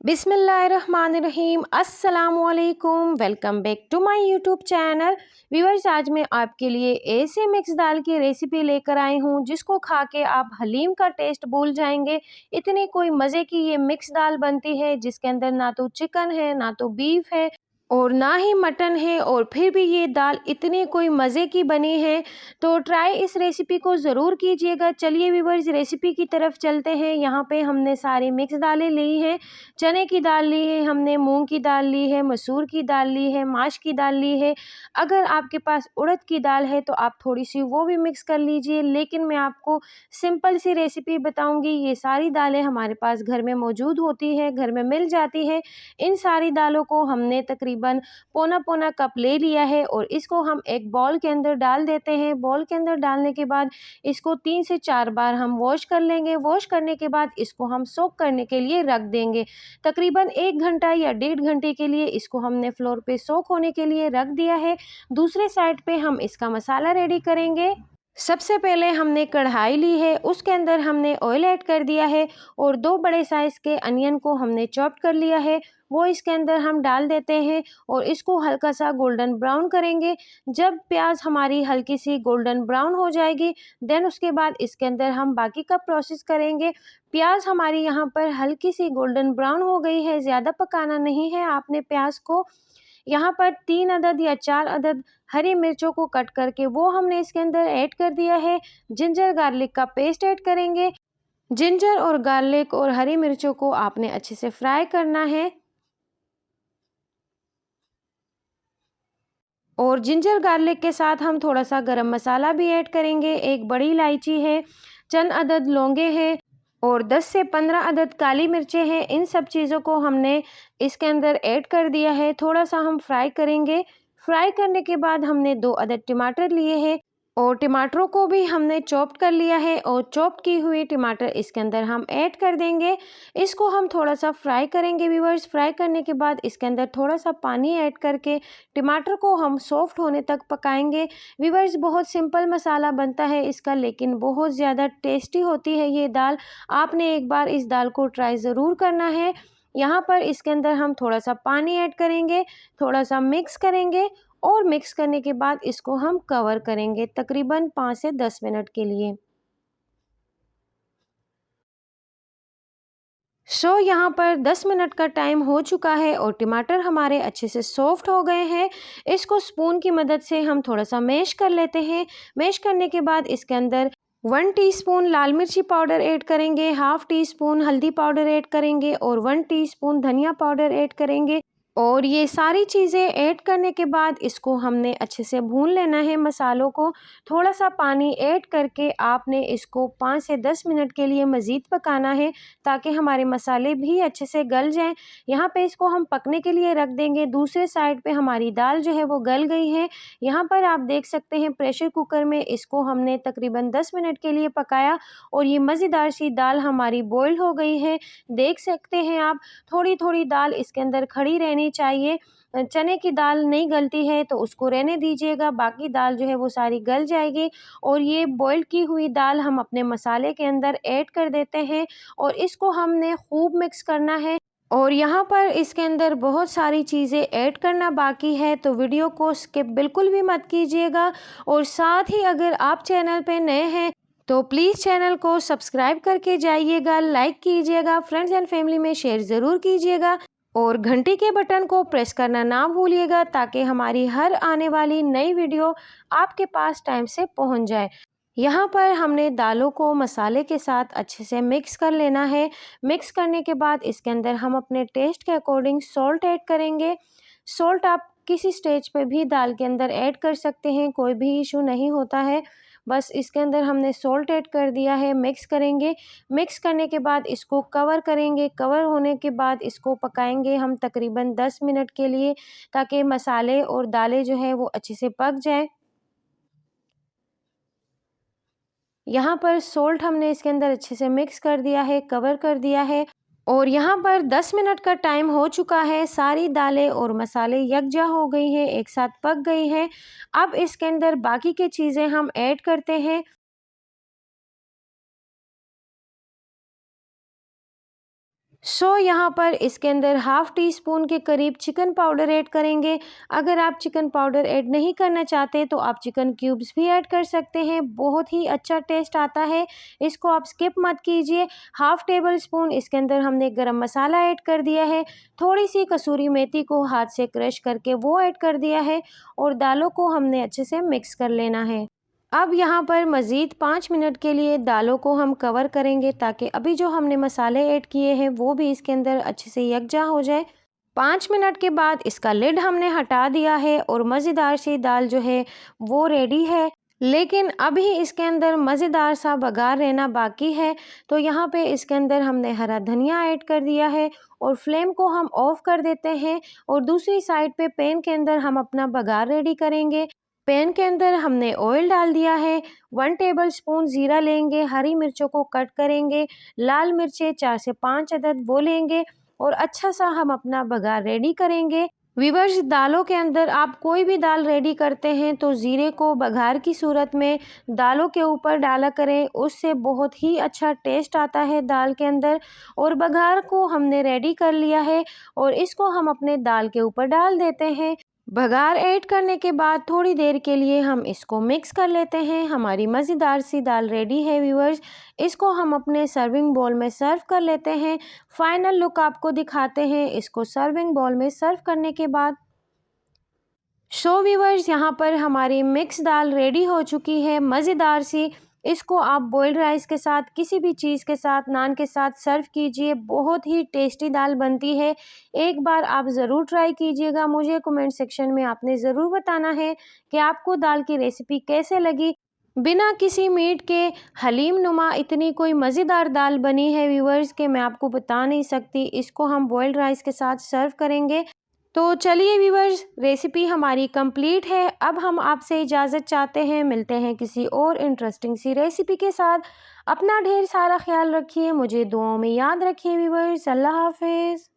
बिस्मिल्लाहिर्रहमानिर्रहीम अस्सलामुअलैकुम। Welcome back to my YouTube channel. Viewers, आज मैं आपके लिए ऐसे मिक्स दाल की रेसिपी लेकर आई हूँ जिसको खा के आप हलीम का टेस्ट भूल जाएंगे। इतनी कोई मज़े की ये मिक्स दाल बनती है जिसके अंदर ना तो चिकन है, ना तो बीफ है और ना ही मटन है, और फिर भी ये दाल इतनी कोई मज़े की बनी है। तो ट्राई इस रेसिपी को ज़रूर कीजिएगा। चलिए व्यूअर्स, रेसिपी की तरफ चलते हैं। यहाँ पे हमने सारी मिक्स दालें ली हैं। चने की दाल ली है हमने, मूंग की दाल ली है, मसूर की दाल ली है, माश की दाल ली है। अगर आपके पास उड़द की दाल है तो आप थोड़ी सी वो भी मिक्स कर लीजिए, लेकिन मैं आपको सिंपल सी रेसिपी बताऊंगी। ये सारी दालें हमारे पास घर में मौजूद होती है, घर में मिल जाती है। इन सारी दालों को हमने तकरीबन पौना पौना कप ले लिया है और इसको हम एक बॉल के अंदर डाल देते हैं। बॉल के अंदर डालने के बाद इसको 3 से 4 बार हम वॉश कर लेंगे। वॉश करने के बाद इसको हम सोक करने के लिए रख देंगे। तकरीबन 1 घंटा या 1.5 घंटे के लिए इसको हमने फ्लोर पे सोक होने के लिए रख दिया है। दूसरे साइड पे हम इसका मसाला रेडी करेंगे। सबसे पहले हमने कढ़ाई ली है, उसके अंदर हमने ऑयल ऐड कर दिया है और 2 बड़े साइज़ के अनियन को हमने चॉप कर लिया है, वो इसके अंदर हम डाल देते हैं और इसको हल्का सा गोल्डन ब्राउन करेंगे। जब प्याज हमारी हल्की सी गोल्डन ब्राउन हो जाएगी, देन उसके बाद इसके अंदर हम बाकी का प्रोसेस करेंगे। प्याज हमारी यहाँ पर हल्की सी गोल्डन ब्राउन हो गई है, ज़्यादा पकाना नहीं है आपने प्याज को। यहाँ पर 3 अदद या 4 अदद हरी मिर्चों को कट करके वो हमने इसके अंदर ऐड कर दिया है। जिंजर गार्लिक का पेस्ट ऐड करेंगे। जिंजर और गार्लिक और हरी मिर्चों को आपने अच्छे से फ्राई करना है। और जिंजर गार्लिक के साथ हम थोड़ा सा गरम मसाला भी ऐड करेंगे। एक बड़ी इलायची है, चंद अदद लौंगे हैं और 10 से 15 अदद काली मिर्चें हैं। इन सब चीज़ों को हमने इसके अंदर ऐड कर दिया है। थोड़ा सा हम फ्राई करेंगे। फ्राई करने के बाद हमने 2 अदद टमाटर लिए हैं और टमाटरों को भी हमने चॉप्ड कर लिया है और चॉप्ड की हुई टमाटर इसके अंदर हम ऐड कर देंगे। इसको हम थोड़ा सा फ्राई करेंगे व्यूअर्स। फ्राई करने के बाद इसके अंदर थोड़ा सा पानी ऐड करके टमाटर को हम सॉफ्ट होने तक पकाएंगे। व्यूअर्स, बहुत सिंपल मसाला बनता है इसका, लेकिन बहुत ज़्यादा टेस्टी होती है ये दाल। आपने एक बार इस दाल को ट्राई ज़रूर करना है। यहाँ पर इसके अंदर हम थोड़ा सा पानी ऐड करेंगे, थोड़ा सा मिक्स करेंगे और मिक्स करने के बाद इसको हम कवर करेंगे तकरीबन 5 से 10 मिनट के लिए। यहाँ पर 10 मिनट का टाइम हो चुका है और टमाटर हमारे अच्छे से सॉफ्ट हो गए हैं। इसको स्पून की मदद से हम थोड़ा सा मैश कर लेते हैं। मैश करने के बाद इसके अंदर 1 टीस्पून लाल मिर्ची पाउडर ऐड करेंगे, हाफ टी स्पून हल्दी पाउडर ऐड करेंगे और 1 टीस्पून धनिया पाउडर ऐड करेंगे। और ये सारी चीज़ें ऐड करने के बाद इसको हमने अच्छे से भून लेना है मसालों को। थोड़ा सा पानी ऐड करके आपने इसको 5 से 10 मिनट के लिए मज़ीद पकाना है ताकि हमारे मसाले भी अच्छे से गल जाएं। यहाँ पे इसको हम पकने के लिए रख देंगे। दूसरे साइड पे हमारी दाल जो है वो गल गई है। यहाँ पर आप देख सकते हैं प्रेशर कुकर में इसको हमने तकरीबन 10 मिनट के लिए पकाया और ये मज़ेदार सी दाल हमारी बॉयल हो गई है। देख सकते हैं आप, थोड़ी थोड़ी दाल इसके अंदर खड़ी रहनी चाहिए। चने की दाल नहीं गलती है तो उसको रहने दीजिएगा, बाकी दाल जो है वो सारी गल जाएगी। और ये बॉईल की हुई दाल हम अपने मसाले के अंदर ऐड कर देते हैं और इसको हमने खूब मिक्स करना है। और यहाँ पर इसके अंदर बहुत सारी चीज़ें ऐड करना बाकी है, तो वीडियो को स्किप बिल्कुल भी मत कीजिएगा। और साथ ही अगर आप चैनल पे नए हैं तो प्लीज़ चैनल को सब्सक्राइब करके जाइएगा, लाइक कीजिएगा, फ्रेंड्स एंड फैमिली में शेयर ज़रूर कीजिएगा और घंटी के बटन को प्रेस करना ना भूलिएगा ताकि हमारी हर आने वाली नई वीडियो आपके पास टाइम से पहुंच जाए। यहाँ पर हमने दालों को मसाले के साथ अच्छे से मिक्स कर लेना है। मिक्स करने के बाद इसके अंदर हम अपने टेस्ट के अकॉर्डिंग सॉल्ट ऐड करेंगे। सॉल्ट आप किसी स्टेज पे भी दाल के अंदर ऐड कर सकते हैं, कोई भी इशू नहीं होता है। बस इसके अंदर हमने सॉल्ट ऐड कर दिया है, मिक्स करेंगे। मिक्स करने के बाद इसको कवर करेंगे। कवर होने के बाद इसको पकाएंगे हम तकरीबन 10 मिनट के लिए ताकि मसाले और दालें जो है वो अच्छे से पक जाए। यहाँ पर सॉल्ट हमने इसके अंदर अच्छे से मिक्स कर दिया है, कवर कर दिया है और यहाँ पर 10 मिनट का टाइम हो चुका है। सारी दालें और मसाले यकजा हो गई हैं, एक साथ पक गई हैं। अब इसके अंदर बाकी की चीज़ें हम ऐड करते हैं। यहाँ पर इसके अंदर हाफ़ टी स्पून के करीब चिकन पाउडर ऐड करेंगे। अगर आप चिकन पाउडर ऐड नहीं करना चाहते तो आप चिकन क्यूब्स भी ऐड कर सकते हैं, बहुत ही अच्छा टेस्ट आता है, इसको आप स्किप मत कीजिए। हाफ़ टेबल स्पून इसके अंदर हमने गरम मसाला ऐड कर दिया है, थोड़ी सी कसूरी मेथी को हाथ से क्रश करके वो ऐड कर दिया है और दालों को हमने अच्छे से मिक्स कर लेना है। अब यहाँ पर मज़ीद 5 मिनट के लिए दालों को हम कवर करेंगे ताकि अभी जो हमने मसाले ऐड किए हैं वो भी इसके अंदर अच्छे से यकजा हो जाए। 5 मिनट के बाद इसका लिड हमने हटा दिया है और मज़ेदार सी दाल जो है वो रेडी है। लेकिन अभी इसके अंदर मज़ेदार सा बघार रहना बाकी है, तो यहाँ पे इसके अंदर हमने हरा धनिया ऐड कर दिया है और फ्लेम को हम ऑफ कर देते हैं और दूसरी साइड पे पैन के अंदर हम अपना बघार रेडी करेंगे। पैन के अंदर हमने ऑयल डाल दिया है, 1 टेबल स्पून ज़ीरा लेंगे, हरी मिर्चों को कट करेंगे, लाल मिर्चें 4 से 5 अदद वो लेंगे और अच्छा सा हम अपना बघार रेडी करेंगे। व्यूअर्स, दालों के अंदर आप कोई भी दाल रेडी करते हैं तो ज़ीरे को बघार की सूरत में दालों के ऊपर डाला करें, उससे बहुत ही अच्छा टेस्ट आता है दाल के अंदर। और बघार को हमने रेडी कर लिया है और इसको हम अपने दाल के ऊपर डाल देते हैं। बघार ऐड करने के बाद थोड़ी देर के लिए हम इसको मिक्स कर लेते हैं। हमारी मज़ेदार सी दाल रेडी है व्यूअर्स, इसको हम अपने सर्विंग बाउल में सर्व कर लेते हैं। फाइनल लुक आपको दिखाते हैं इसको सर्विंग बाउल में सर्व करने के बाद। व्यूअर्स, यहाँ पर हमारी मिक्स दाल रेडी हो चुकी है, मज़ेदार सी। इसको आप बॉइल्ड राइस के साथ, किसी भी चीज़ के साथ, नान के साथ सर्व कीजिए, बहुत ही टेस्टी दाल बनती है। एक बार आप ज़रूर ट्राई कीजिएगा। मुझे कमेंट सेक्शन में आपने ज़रूर बताना है कि आपको दाल की रेसिपी कैसे लगी। बिना किसी मीट के हलीम नुमा इतनी कोई मज़ेदार दाल बनी है व्यूअर्स कि मैं आपको बता नहीं सकती। इसको हम बॉइल्ड राइस के साथ सर्व करेंगे। तो चलिए व्यूअर्स, रेसिपी हमारी कंप्लीट है। अब हम आपसे इजाज़त चाहते हैं, मिलते हैं किसी और इंटरेस्टिंग सी रेसिपी के साथ। अपना ढेर सारा ख्याल रखिए, मुझे दुआओं में याद रखिए व्यूअर्स। अल्लाह हाफ़िज़।